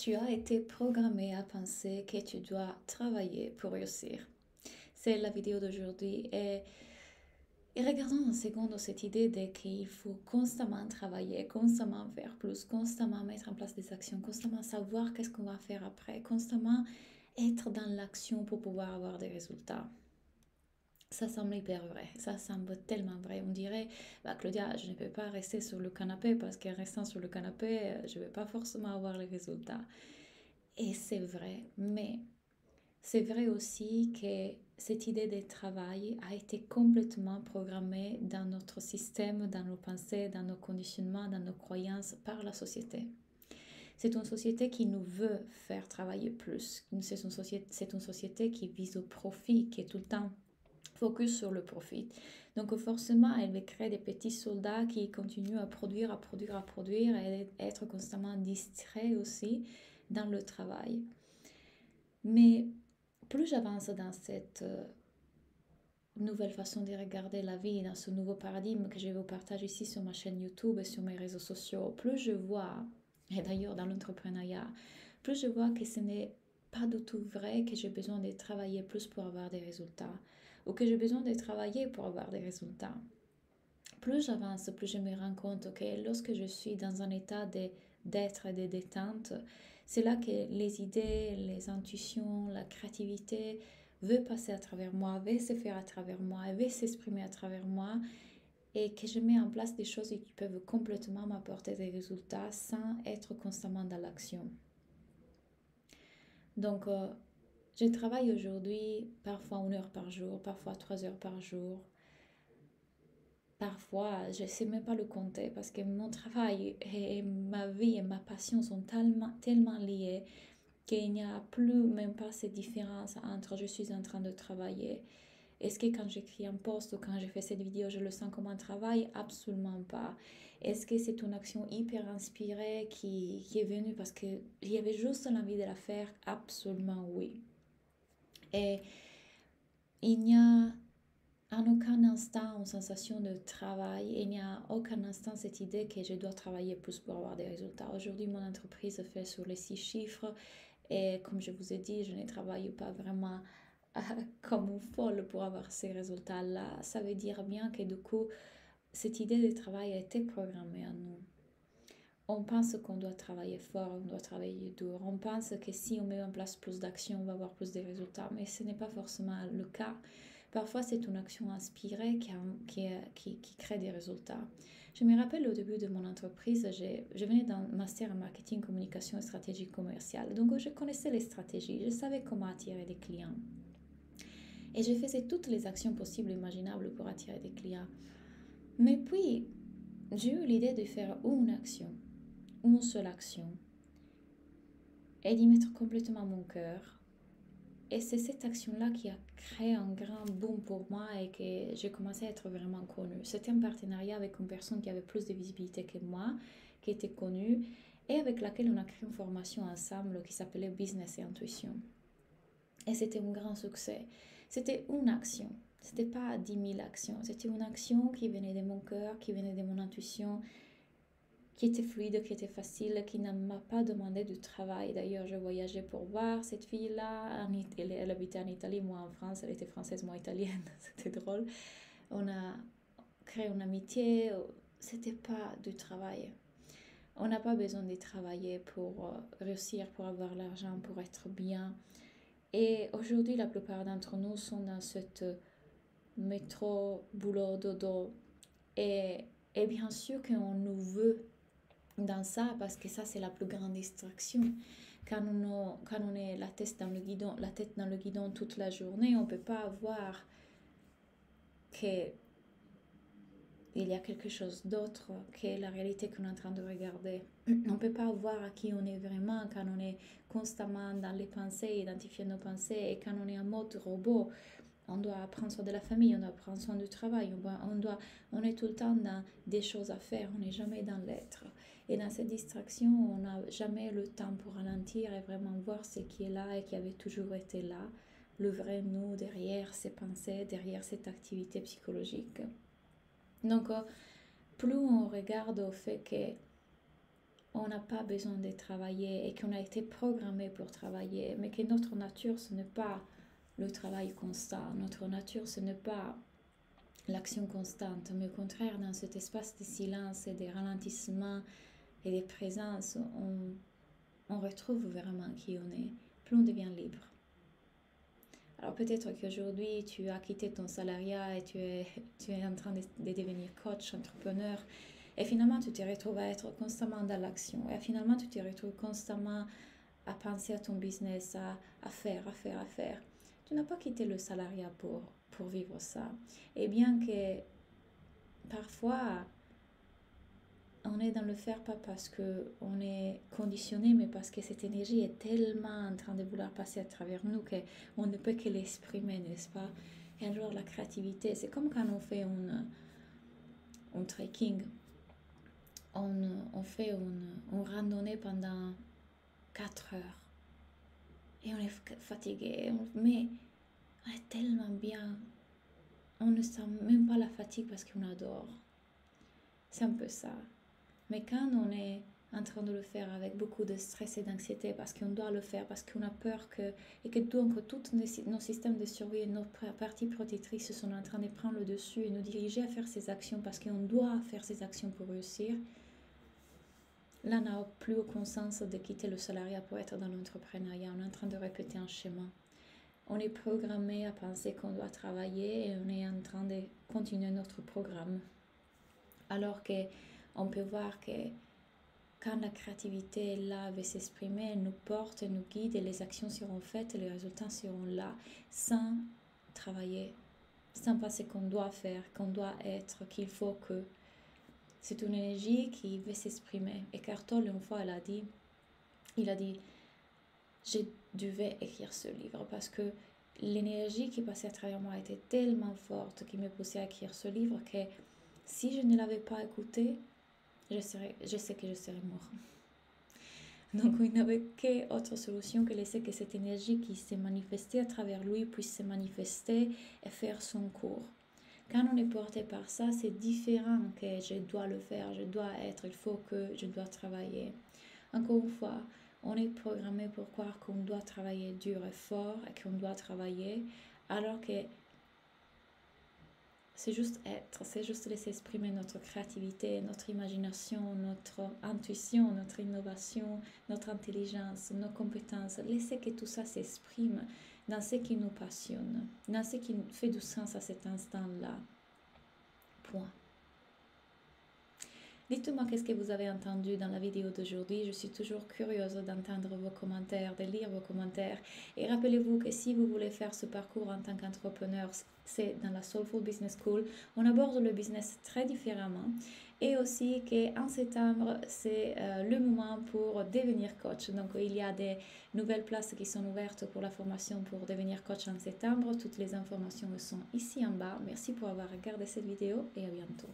Tu as été programmé à penser que tu dois travailler pour réussir. C'est la vidéo d'aujourd'hui et regardons en seconde cette idée de qu'il faut constamment travailler, constamment faire plus, constamment mettre en place des actions, constamment savoir qu'est-ce qu'on va faire après, constamment être dans l'action pour pouvoir avoir des résultats. Ça semble hyper vrai, ça semble tellement vrai. On dirait, bah Claudia, je ne peux pas rester sur le canapé parce qu'en restant sur le canapé, je ne vais pas forcément avoir les résultats. Et c'est vrai, mais c'est vrai aussi que cette idée de travail a été complètement programmée dans notre système, dans nos pensées, dans nos conditionnements, dans nos croyances par la société. C'est une société qui nous veut faire travailler plus. C'est une société qui vise au profit, qui est tout le temps focus sur le profit. Donc forcément, elle va créer des petits soldats qui continuent à produire, à produire, à produire et être constamment distraits aussi dans le travail. Mais plus j'avance dans cette nouvelle façon de regarder la vie, dans ce nouveau paradigme que je vous partage ici sur ma chaîne YouTube et sur mes réseaux sociaux, plus je vois, et d'ailleurs dans l'entrepreneuriat, plus je vois que ce n'est pas du tout vrai que j'ai besoin de travailler plus pour avoir des résultats, ou que j'ai besoin de travailler pour avoir des résultats. Plus j'avance, plus je me rends compte que lorsque je suis dans un état d'être et de détente, c'est là que les idées, les intuitions, la créativité veut passer à travers moi, veut se faire à travers moi, veut s'exprimer à travers moi et que je mets en place des choses qui peuvent complètement m'apporter des résultats sans être constamment dans l'action. Donc, je travaille aujourd'hui parfois 1 heure par jour, parfois 3 heures par jour. Parfois, je ne sais même pas le compter parce que mon travail et ma vie et ma passion sont tellement, tellement liés qu'il n'y a plus même pas cette différence entre je suis en train de travailler. Est-ce que quand j'écris un post ou quand je fais cette vidéo, je le sens comme un travail? Absolument pas. Est-ce que c'est une action hyper inspirée qui est venue parce qu'il y avait juste l'envie de la faire? Absolument oui. Et il n'y a en aucun instant une sensation de travail, il n'y a aucun instant cette idée que je dois travailler plus pour avoir des résultats. Aujourd'hui, mon entreprise fait sur les 6 chiffres et comme je vous ai dit, je ne travaille pas vraiment comme une folle pour avoir ces résultats-là. Ça veut dire bien que du coup, cette idée de travail a été programmée en nous. On pense qu'on doit travailler fort, on doit travailler dur. On pense que si on met en place plus d'actions, on va avoir plus de résultats. Mais ce n'est pas forcément le cas. Parfois, c'est une action inspirée qui crée des résultats. Je me rappelle au début de mon entreprise, je venais d'un master en marketing, communication et stratégie commerciale. Donc, je connaissais les stratégies, je savais comment attirer des clients. Et je faisais toutes les actions possibles et imaginables pour attirer des clients. Mais puis, j'ai eu l'idée de faire une seule action, et d'y mettre complètement mon cœur. Et c'est cette action-là qui a créé un grand boom pour moi et que j'ai commencé à être vraiment connue. C'était un partenariat avec une personne qui avait plus de visibilité que moi, qui était connue, et avec laquelle on a créé une formation ensemble qui s'appelait Business et Intuition. Et c'était un grand succès. C'était une action. C'était pas 10 000 actions. C'était une action qui venait de mon cœur, qui venait de mon intuition, qui était fluide, qui était facile, qui ne m'a pas demandé de travail. D'ailleurs, je voyageais pour voir cette fille-là. Elle habitait en Italie, moi en France. Elle était française, moi italienne. C'était drôle. On a créé une amitié. C'était pas du travail. On n'a pas besoin de travailler pour réussir, pour avoir l'argent, pour être bien. Et aujourd'hui, la plupart d'entre nous sont dans cette métro, boulot, dodo. Et, et bien sûr qu'on nous veut dans ça parce que ça, c'est la plus grande distraction. Quand on est la tête dans le guidon toute la journée, on ne peut pas voir que il y a quelque chose d'autre que la réalité qu'on est en train de regarder. On ne peut pas voir à qui on est vraiment quand on est constamment dans les pensées, identifier nos pensées, et quand on est en mode robot. On doit prendre soin de la famille, on doit prendre soin du travail, on est tout le temps dans des choses à faire, on n'est jamais dans l'être. Et dans cette distraction, on n'a jamais le temps pour ralentir et vraiment voir ce qui est là et qui avait toujours été là, le vrai nous derrière ces pensées, derrière cette activité psychologique. Donc, plus on regarde au fait que on n'a pas besoin de travailler et qu'on a été programmé pour travailler, mais que notre nature, ce n'est pas le travail constant. Notre nature, ce n'est pas l'action constante, mais au contraire, dans cet espace de silence et de ralentissement et de présence, on retrouve vraiment qui on est, plus on devient libre. Alors peut-être qu'aujourd'hui, tu as quitté ton salariat et tu es en train de devenir coach, entrepreneur, et finalement, tu te retrouves à être constamment dans l'action. Et finalement, tu te retrouves constamment à penser à ton business, à faire. Tu n'as pas quitté le salariat pour vivre ça. Et bien que parfois, on est dans le faire pas parce qu'on est conditionné, mais parce que cette énergie est tellement en train de vouloir passer à travers nous qu'on ne peut que l'exprimer, n'est-ce pas? Et un jour, la créativité, c'est comme quand on fait un trekking. On fait une randonnée pendant 4 heures et on est fatigué, mais on est tellement bien, on ne sent même pas la fatigue parce qu'on adore. C'est un peu ça. Mais quand on est en train de le faire avec beaucoup de stress et d'anxiété parce qu'on doit le faire, parce qu'on a peur et que donc tous nos systèmes de survie et nos parties protectrices sont en train de prendre le dessus et nous diriger à faire ces actions parce qu'on doit faire ces actions pour réussir, là, on n'a plus aucun sens de quitter le salariat pour être dans l'entrepreneuriat. On est en train de répéter un schéma. On est programmé à penser qu'on doit travailler et on est en train de continuer notre programme. Alors qu'on peut voir que quand la créativité est là, veut s'exprimer, elle nous porte, elle nous guide et les actions seront faites et les résultats seront là sans travailler, sans penser qu'on doit faire, qu'on doit être, qu'il faut que. C'est une énergie qui veut s'exprimer. Eckhart Tolle, une fois, il a dit, je devais écrire ce livre parce que l'énergie qui passait à travers moi était tellement forte qui me poussait à écrire ce livre que si je ne l'avais pas écouté, je sais que je serais mort. Donc il n'avait qu'autre solution que laisser que cette énergie qui s'est manifestée à travers lui puisse se manifester et faire son cours. Quand on est porté par ça, c'est différent que je dois le faire, je dois être, il faut que je dois travailler. Encore une fois, on est programmé pour croire qu'on doit travailler dur et fort et qu'on doit travailler, alors que c'est juste être, c'est juste laisser exprimer notre créativité, notre imagination, notre intuition, notre innovation, notre intelligence, nos compétences. Laisser que tout ça s'exprime dans ce qui nous passionne, dans ce qui fait du sens à cet instant-là. Point. Dites-moi qu'est-ce que vous avez entendu dans la vidéo d'aujourd'hui. Je suis toujours curieuse d'entendre vos commentaires, de lire vos commentaires. Et rappelez-vous que si vous voulez faire ce parcours en tant qu'entrepreneur, c'est dans la Soulful Business School. On aborde le business très différemment. Et aussi qu'en septembre, c'est le moment pour devenir coach. Donc, il y a des nouvelles places qui sont ouvertes pour la formation pour devenir coach en septembre. Toutes les informations sont ici en bas. Merci pour avoir regardé cette vidéo et à bientôt.